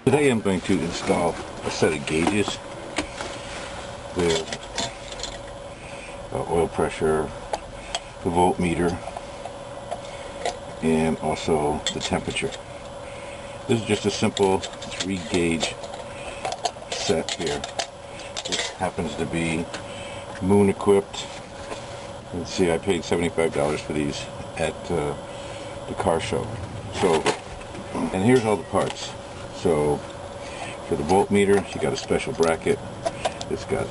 Today I'm going to install a set of gauges with oil pressure, the voltmeter, and also the temperature. This is just a simple 3-gauge set here. This happens to be moon equipped. Let's see, I paid $75 for these at the car show. So, and here's all the parts. So, for the voltmeter, you got a special bracket. It's got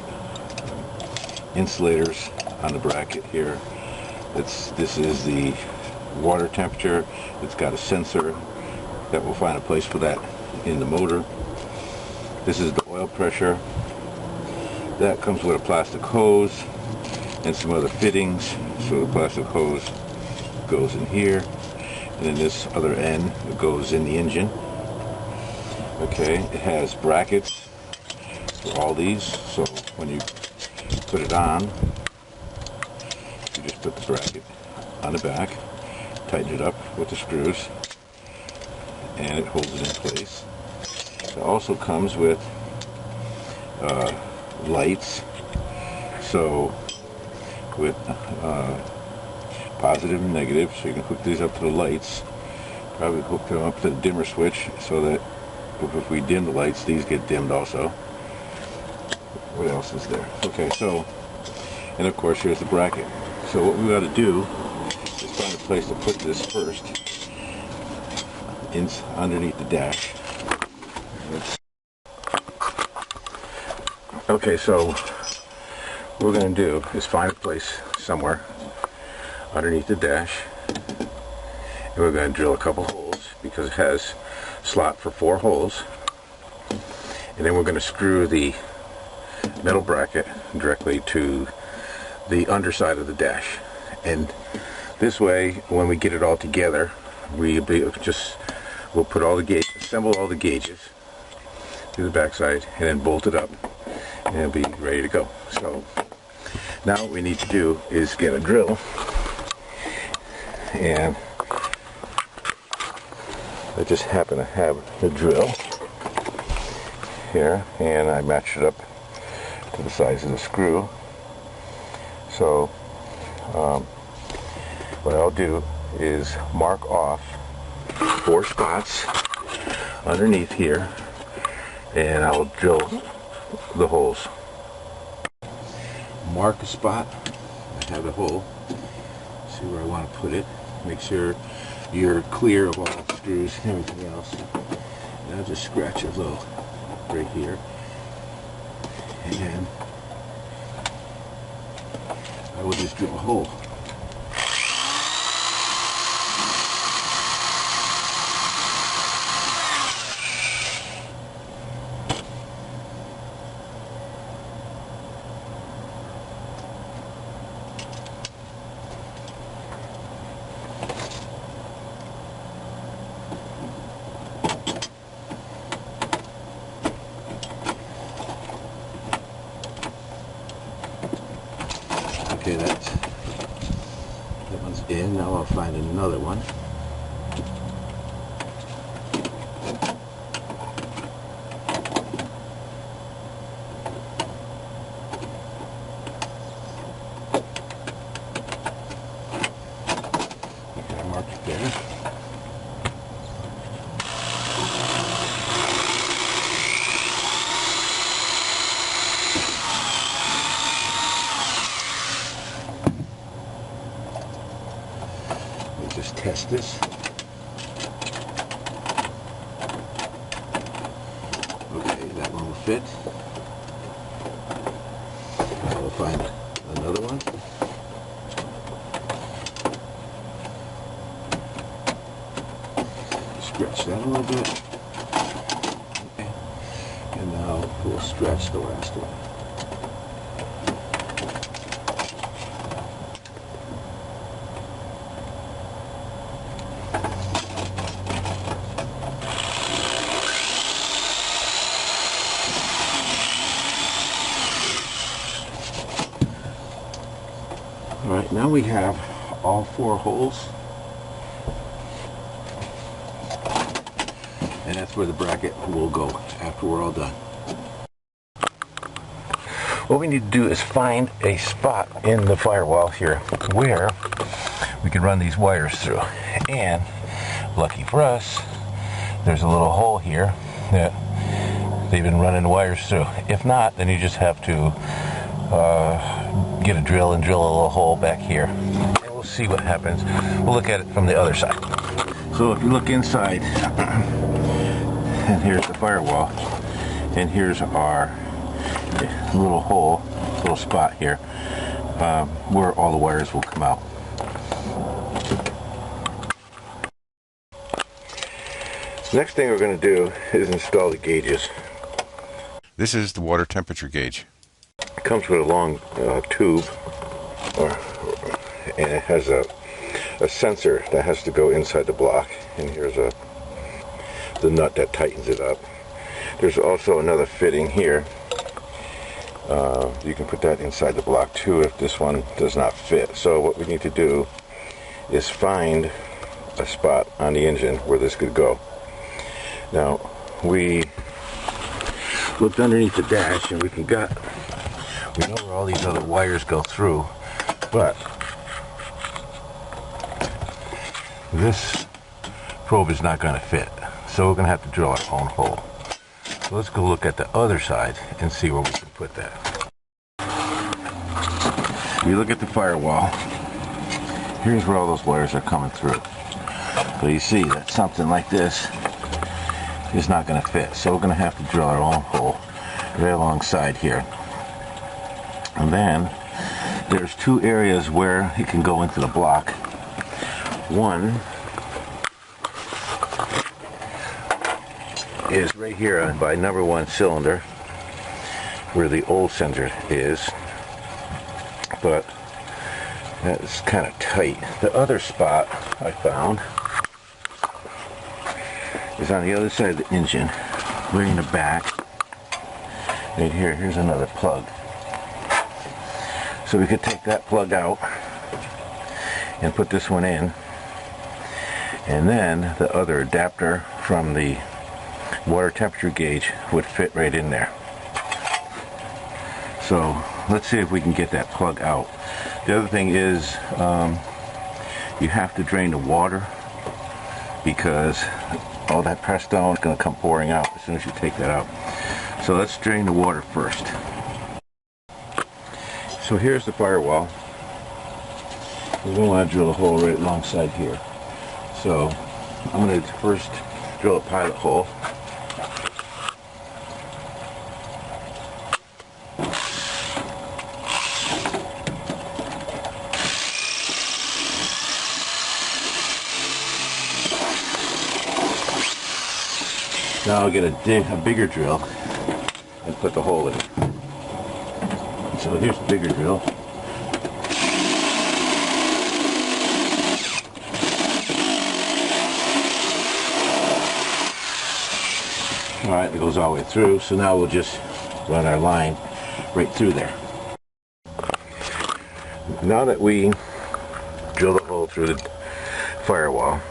insulators on the bracket here. This is the water temperature. It's got a sensor that will find a place for that in the motor. This is the oil pressure. That comes with a plastic hose and some other fittings. So the plastic hose goes in here, and then this other end goes in the engine. Okay, it has brackets for all these, so when you put it on, you just put the bracket on the back, tighten it up with the screws, and it holds it in place. It also comes with lights, so with positive and negative, so you can hook these up to the lights. Probably hook them up to the dimmer switch so that if we dim the lights, these get dimmed also. What else is there? Okay, so, and of course here's the bracket. So what we got to do is find a place to put this first, underneath the dash. Okay, so what we're going to do is find a place somewhere underneath the dash, and we're going to drill a couple holes because it has slot for 4 holes, and then we're going to screw the metal bracket directly to the underside of the dash, and this way when we get it all together we'll put all the gauges, assemble all the gauges to the backside, and then bolt it up, and it'll be ready to go. So now what we need to do is get a drill, and I just happen to have the drill here, and I matched it up to the size of the screw. So what I'll do is mark off 4 spots underneath here, and I'll drill the holes. Mark a spot, I have the hole, see where I want to put it, make sure you're clear of all the screws and everything else. And I'll just scratch a little right here, and I will just drill a hole. Okay, that one's in. Now I'll find another one. Okay, I marked it there. Just test this. Okay, that one will fit. I will find another one. Stretch that a little bit. Okay. And now we'll stretch the last one. Alright, now we have all 4 holes, and that's where the bracket will go after we're all done. What we need to do is find a spot in the firewall here where we can run these wires through. And lucky for us, there's a little hole here that they've been running wires through. If not, then you just have to get a drill and drill a little hole back here. And we'll see what happens. We'll look at it from the other side. So if you look inside, and here's the firewall, and here's our little hole, little spot here, where all the wires will come out. Next thing we're going to do is install the gauges. This is the water temperature gauge. It comes with a long tube, and it has a sensor that has to go inside the block, and here's the nut that tightens it up. There's also another fitting here. You can put that inside the block too if this one does not fit. So what we need to do is find a spot on the engine where this could go. Now we looked underneath the dash and we know where all these other wires go through, but this probe is not going to fit, so we're going to have to drill our own hole. So let's go look at the other side and see where we can put that. You look at the firewall, here's where all those wires are coming through. So you see that something like this is not going to fit, so we're going to have to drill our own hole right alongside here. And then there's two areas where it can go into the block. One is right here by number 1 cylinder where the old sensor is, but that's kind of tight. The other spot I found is on the other side of the engine, way in the back. Right here, here's another plug. So we could take that plug out and put this one in, and then the other adapter from the water temperature gauge would fit right in there. So let's see if we can get that plug out. The other thing is you have to drain the water, because all that pressed down is going to come pouring out as soon as you take that out. So let's drain the water first. So here's the firewall. We're going to want to drill a hole right alongside here. So I'm going to first drill a pilot hole. Now I'll get a bigger drill and put the hole in it. So here's the bigger drill. Alright, it goes all the way through, so now we'll just run our line right through there. Now that we drill the hole through the firewall,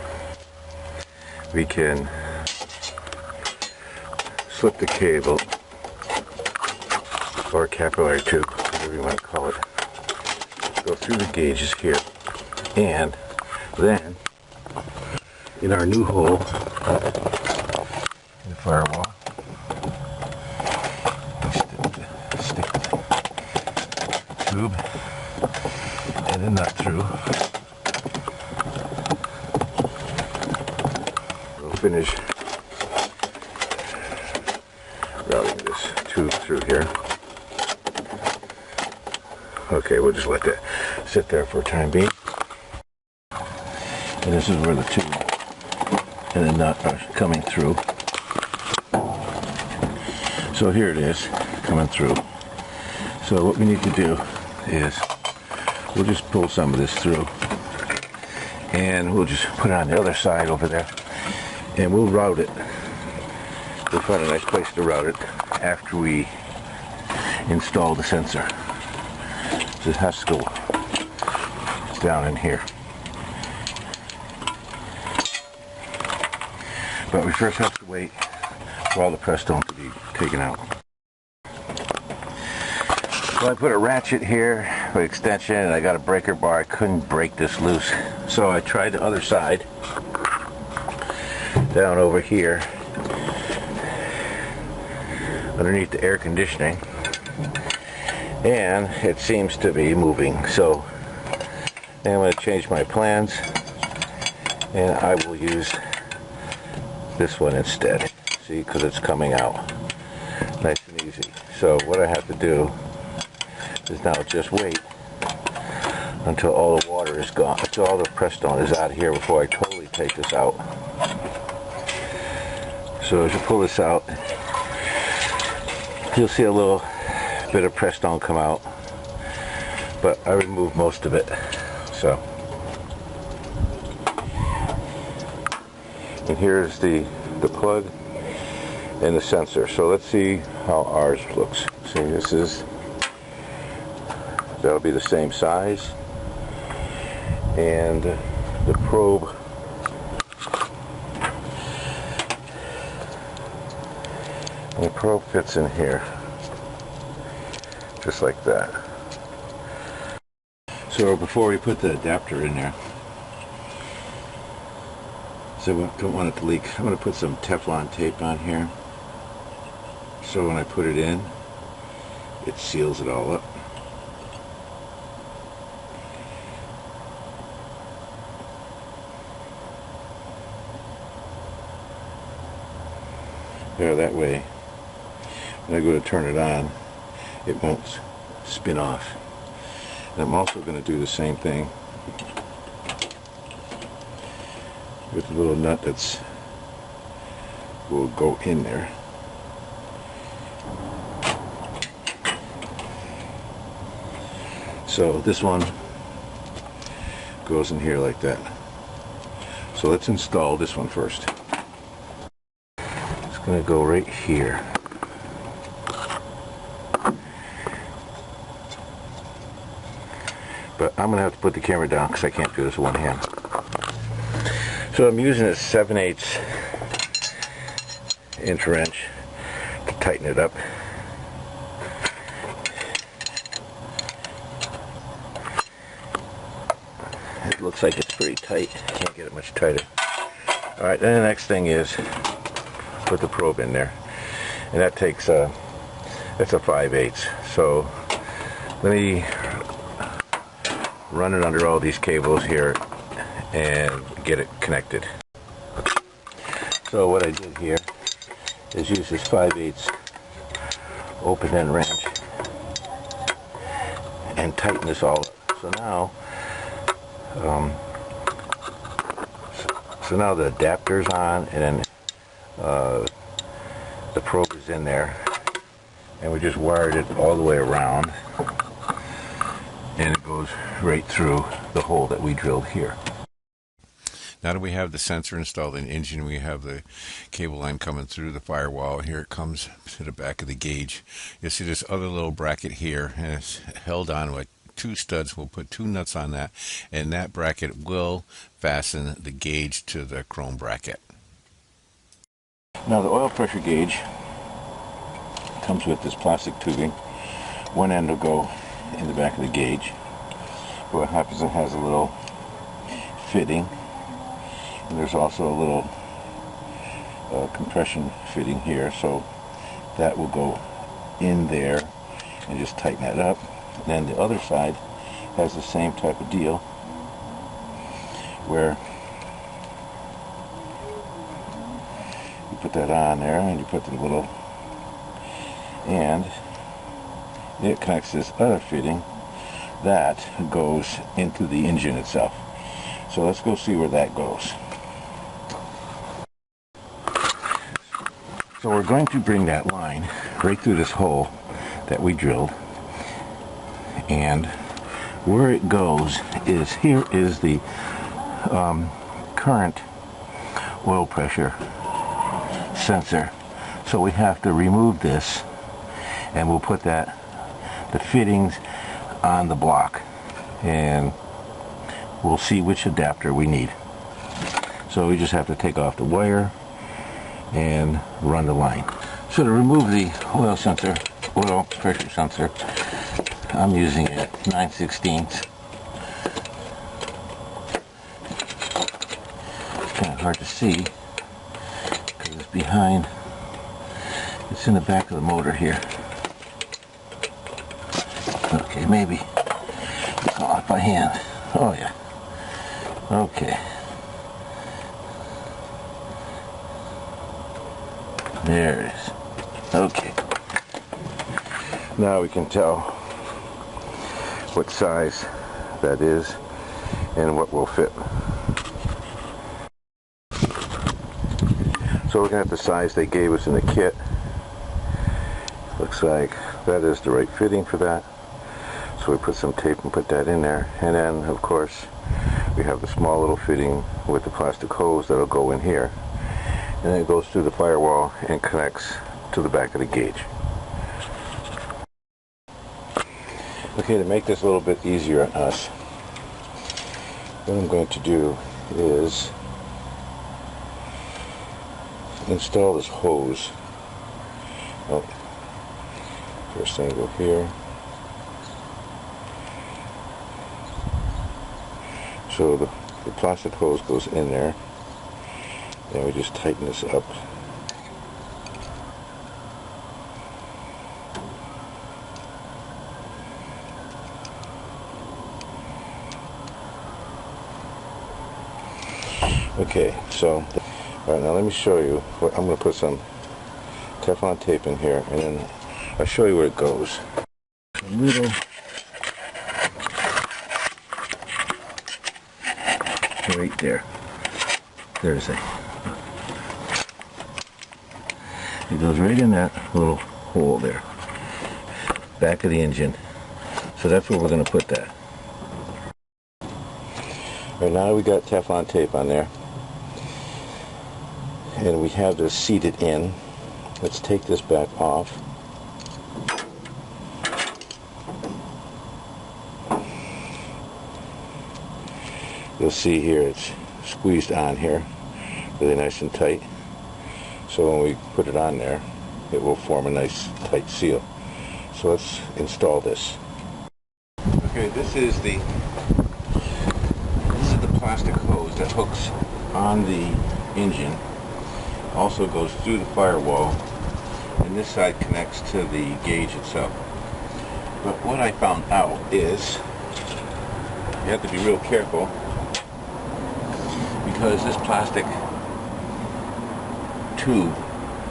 we can slip the cable, or capillary tube, whatever you want to call it, go through the gauges here, and then in our new hole in the firewall, stick the tube and a nut through. We'll finish routing this tube through here. Okay, we'll just let that sit there for a time being. And this is where the tube and the nut are coming through. So here it is, coming through. So what we need to do is we'll just pull some of this through, and we'll just put it on the other side over there, and we'll route it. We'll find a nice place to route it after we install the sensor. This has to go down in here. But we first have to wait for all the press stone to be taken out. So I put a ratchet here for extension, and I got a breaker bar. I couldn't break this loose. So I tried the other side, down over here, underneath the air conditioning, and it seems to be moving. So I'm going to change my plans, and I will use this one instead. See, because it's coming out nice and easy. So what I have to do is now just wait until all the water is gone, until all the press stone is out of here before I totally take this out. So as you pull this out, you'll see a little bit of press stone come out, but I removed most of it. So, and here's the plug and the sensor. So let's see how ours looks. See, that'll be the same size, and the probe fits in here just like that. So before we put the adapter in there, so we don't want it to leak, I'm going to put some Teflon tape on here, so when I put it in, it seals it all up. There, that way, when I go to turn it on, it won't spin off. And I'm also going to do the same thing with the little nut that's will go in there. So this one goes in here like that. So let's install this one first. It's going to go right here. But I'm going to have to put the camera down because I can't do this with one hand. So I'm using a 7/8 inch wrench to tighten it up. It looks like it's pretty tight. Can't get it much tighter. Alright, then the next thing is put the probe in there. And that takes that's a 5/8. So let me run it under all these cables here and get it connected. So what I did here is use this 5/8 open end wrench and tighten this all up. So now the adapter's on, and then the probe is in there, and we just wired it all the way around, and it goes right through the hole that we drilled here. Now that we have the sensor installed in the engine, we have the cable line coming through the firewall. Here it comes to the back of the gauge. You'll see this other little bracket here, and it's held on with 2 studs. We'll put 2 nuts on that, and that bracket will fasten the gauge to the chrome bracket. Now the oil pressure gauge comes with this plastic tubing. One end will go in the back of the gauge. What happens, it has a little fitting, and there's also a little compression fitting here, so that will go in there and just tighten that up. And then the other side has the same type of deal, where you put that on there and you put the little, and it connects this other fitting that goes into the engine itself. So let's go see where that goes. So we're going to bring that line right through this hole that we drilled, and where it goes is, here is the current oil pressure sensor. So we have to remove this, and we'll put the fittings on the block, and we'll see which adapter we need. So we just have to take off the wire and run the line. So to remove the oil pressure sensor, I'm using it 9/16. It's kind of hard to see because it's behind, it's in the back of the motor here. Okay, maybe it's off by hand. Oh yeah. Okay. There it is. Okay. Now we can tell what size that is and what will fit. So looking at the size they gave us in the kit, looks like that is the right fitting for that. So we put some tape and put that in there, and then of course we have the small little fitting with the plastic hose that'll go in here, and then it goes through the firewall and connects to the back of the gauge. Okay, to make this a little bit easier on us, what I'm going to do is install this hose. Oh, first thing, go here. So the plastic hose goes in there, and we just tighten this up. Okay, so alright, now let me show you what I'm going to put some Teflon tape in here, and then I'll show you where it goes. A little right there. There's it. It goes right in that little hole there, back of the engine. So that's where we're going to put that. Right now we got Teflon tape on there, and we have this seated in. Let's take this back off. You'll see here it's squeezed on here really nice and tight, so when we put it on there it will form a nice tight seal. So let's install this. Okay, this is the plastic hose that hooks on the engine, also goes through the firewall, and this side connects to the gauge itself. But what I found out is you have to be real careful, because this plastic tube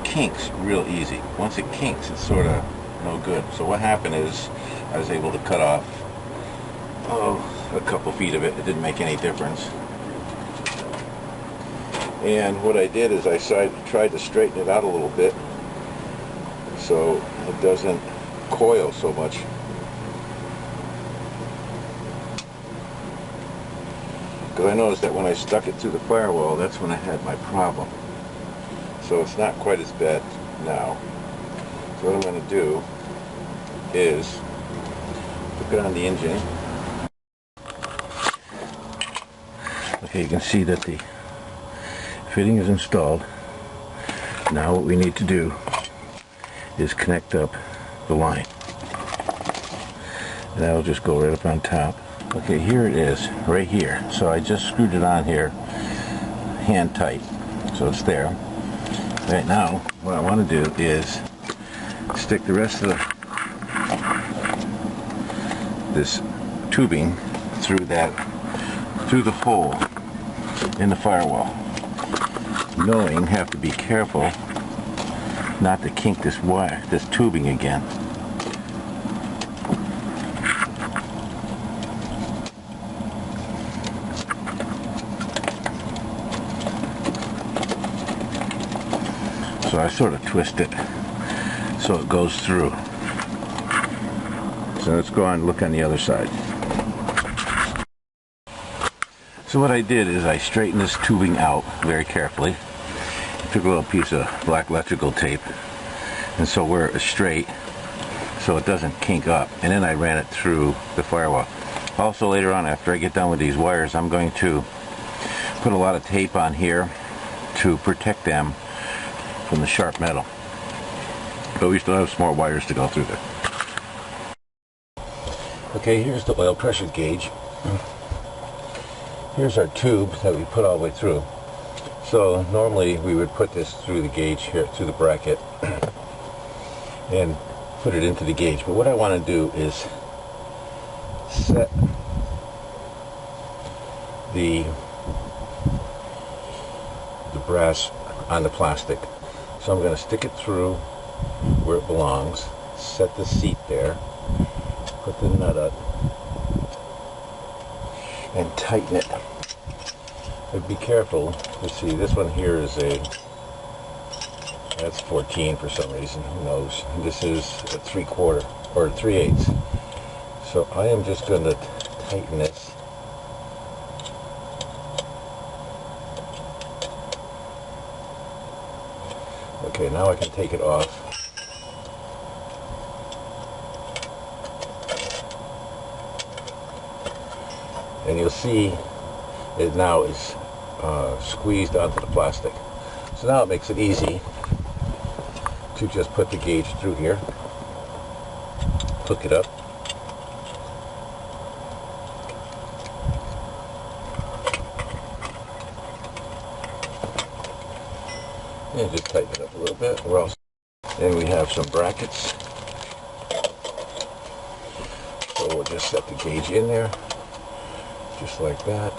kinks real easy. Once it kinks, it's sort of no good. So what happened is I was able to cut off a couple feet of it. It didn't make any difference. And what I did is I tried to straighten it out a little bit so it doesn't coil so much. Because I noticed that when I stuck it through the firewall, that's when I had my problem. So it's not quite as bad now. So what I'm going to do is hook it on the engine. Okay, you can see that the fitting is installed. Now what we need to do is connect up the line. And that'll just go right up on top. Okay, here it is, right here. So I just screwed it on here, hand tight, so it's there. Right now, what I want to do is stick the rest of this tubing through the hole in the firewall. Knowing, have to be careful not to kink this wire, this tubing again. So I sort of twist it so it goes through. So let's go on and look on the other side. So what I did is I straightened this tubing out very carefully. Took a little piece of black electrical tape, and so where it was straight, so it doesn't kink up, and then I ran it through the firewall. Also later on, after I get done with these wires, I'm going to put a lot of tape on here to protect them from the sharp metal. But we still have some more wires to go through there. Okay, here's the oil pressure gauge. Here's our tube that we put all the way through. So normally we would put this through the gauge here, through the bracket, and put it into the gauge. But what I want to do is set the brass on the plastic. So I'm going to stick it through where it belongs, set the seat there, put the nut up, and tighten it. But be careful. Let's see, this one here is that's 14 for some reason, who knows. This is a 3/4 or 3/8. So I am just going to tighten this. Okay, now I can take it off. And you'll see it now is squeezed onto the plastic. So now it makes it easy to just put the gauge through here, hook it up, and just tighten it up a little bit. Then we have some brackets, so we'll just set the gauge in there, just like that.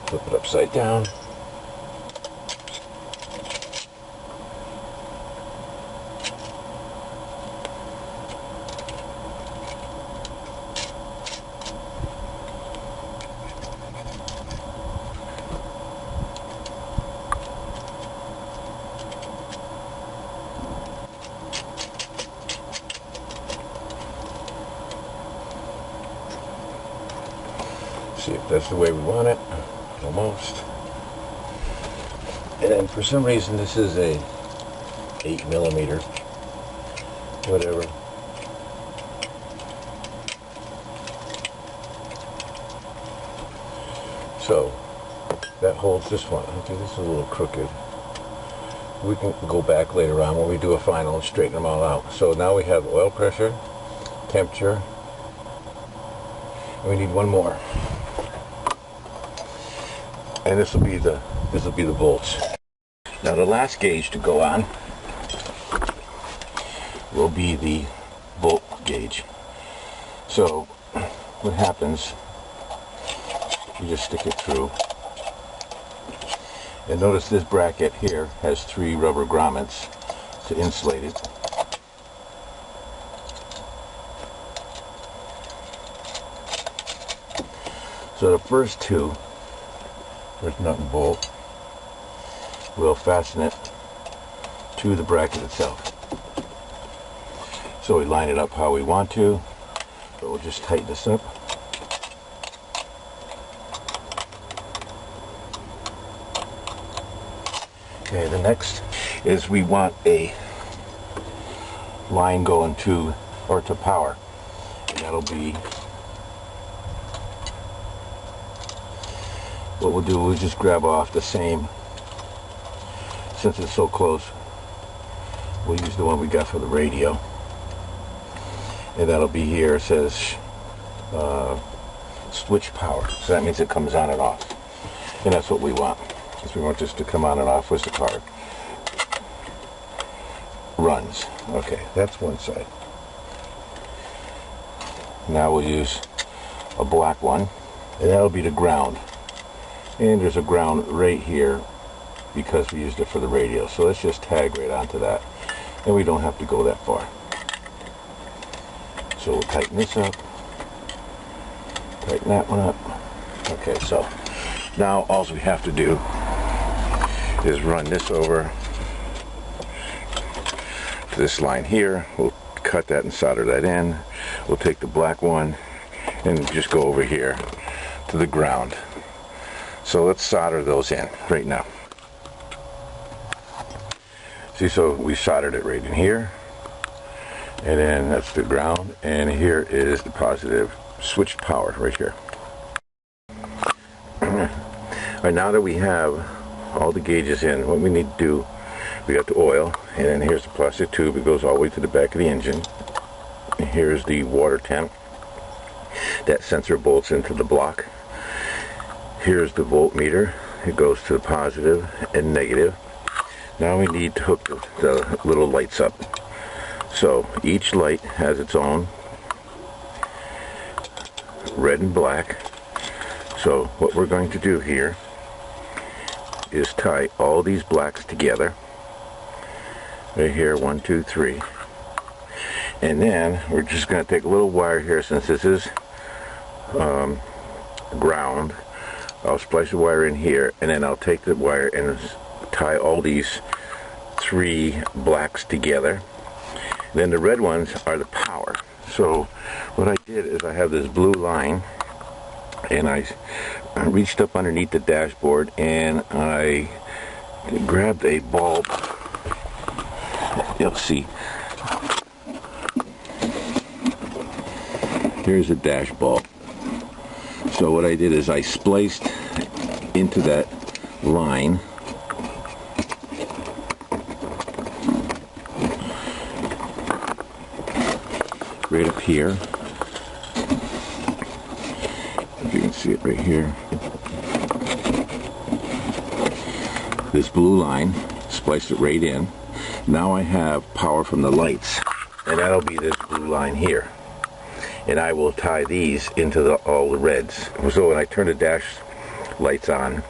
Flip it upside down. See if that's the way we want it. Almost. And then for some reason this is a 8mm, whatever. So that holds this one. Okay, this is a little crooked. We can go back later on when we do a final and straighten them all out. So now we have oil pressure, temperature, and we need one more. And this will be the volts. Now the last gauge to go on will be the volt gauge. So what happens, you just stick it through, and notice this bracket here has 3 rubber grommets to insulate it. So the first 2, there's nut and bolt, we'll fasten it to the bracket itself. So we line it up how we want to, but we'll just tighten this up. Okay, the next is we want a line going to power, and that'll be, what we'll do, we'll just grab off the same, since it's so close, we'll use the one we got for the radio, and that'll be here. It says switch power, so that means it comes on and off, and that's what we want, because we want this to come on and off as the car runs. Okay, that's one side. Now we'll use a black one, and that'll be the ground. And there's a ground right here because we used it for the radio. So let's just tag right onto that. And we don't have to go that far. So we'll tighten this up. Tighten that one up. Okay, so now all we have to do is run this over to this line here. We'll cut that and solder that in. We'll take the black one and just go over here to the ground. So let's solder those in right now. See, so we soldered it right in here, and then that's the ground, and here is the positive switch power right here. Alright, now that we have all the gauges in. What we need to do, we got the oil, and then here's the plastic tube. It goes all the way to the back of the engine. And here's the water temp. That sensor bolts into the block. Here's the voltmeter. It goes to the positive and negative. Now we need to hook the little lights up. So each light has its own red and black. So what we're going to do here is tie all these blacks together. Right here, 1, 2, 3. And then we're just going to take a little wire here, since this is ground. I'll splice the wire in here, and then I'll take the wire and tie all these 3 blacks together. Then the red ones are the power. So what I did is I have this blue line, and I reached up underneath the dashboard and I grabbed a bulb. You'll see. Here's a dash bulb. So what I did is I spliced into that line right up here. If you can see it right here. This blue line, spliced it right in. Now I have power from the lights, and that'll be this blue line here. And I will tie these into all the reds. So when I turn the dash lights on,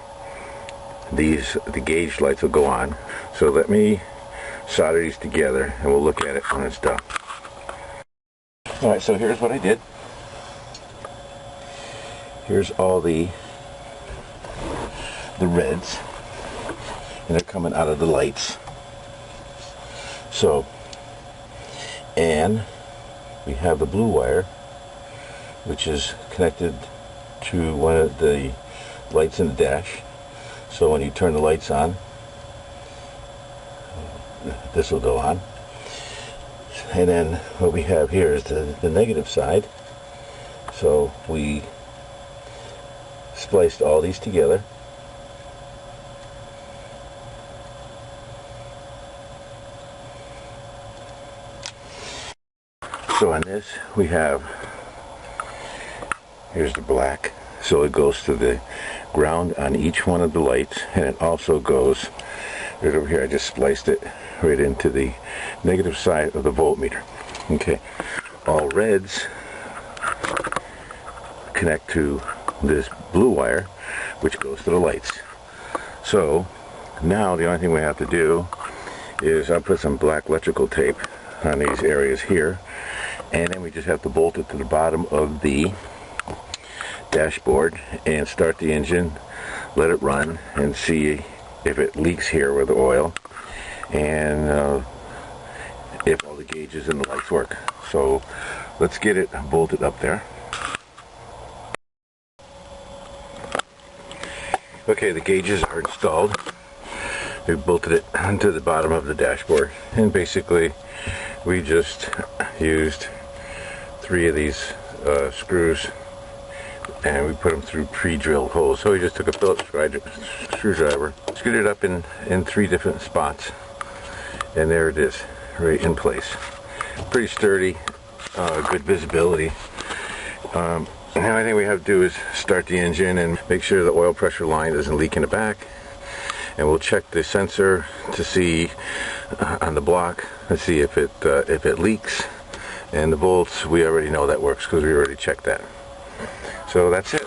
the gauge lights will go on. So let me solder these together, and we'll look at it when it's done. Alright, so here's what I did. Here's all the reds, and they're coming out of the lights. So, and we have the blue wire, which is connected to one of the lights in the dash. So when you turn the lights on, this will go on. And then what we have here is the negative side. So we spliced all these together. So on this we have, here's the black. So it goes to the ground on each one of the lights, and it also goes right over here. I just spliced it right into the negative side of the voltmeter. Okay, all reds connect to this blue wire, which goes to the lights. So now the only thing we have to do is I'll put some black electrical tape on these areas here, and then we just have to bolt it to the bottom of the dashboard and start the engine, let it run, and see if it leaks here with the oil, and if all the gauges and the lights work. So let's get it bolted up there. Okay, the gauges are installed. We bolted it onto the bottom of the dashboard, and basically we just used 3 of these screws, and we put them through pre-drilled holes. So we just took a Phillips screwdriver, screwed it up in 3 different spots, and there it is, right in place. Pretty sturdy, good visibility. The only thing we have to do is start the engine and make sure the oil pressure line doesn't leak in the back. And we'll check the sensor to see on the block, let's see if it leaks. And the bolts, we already know that works because we already checked that. So that's it.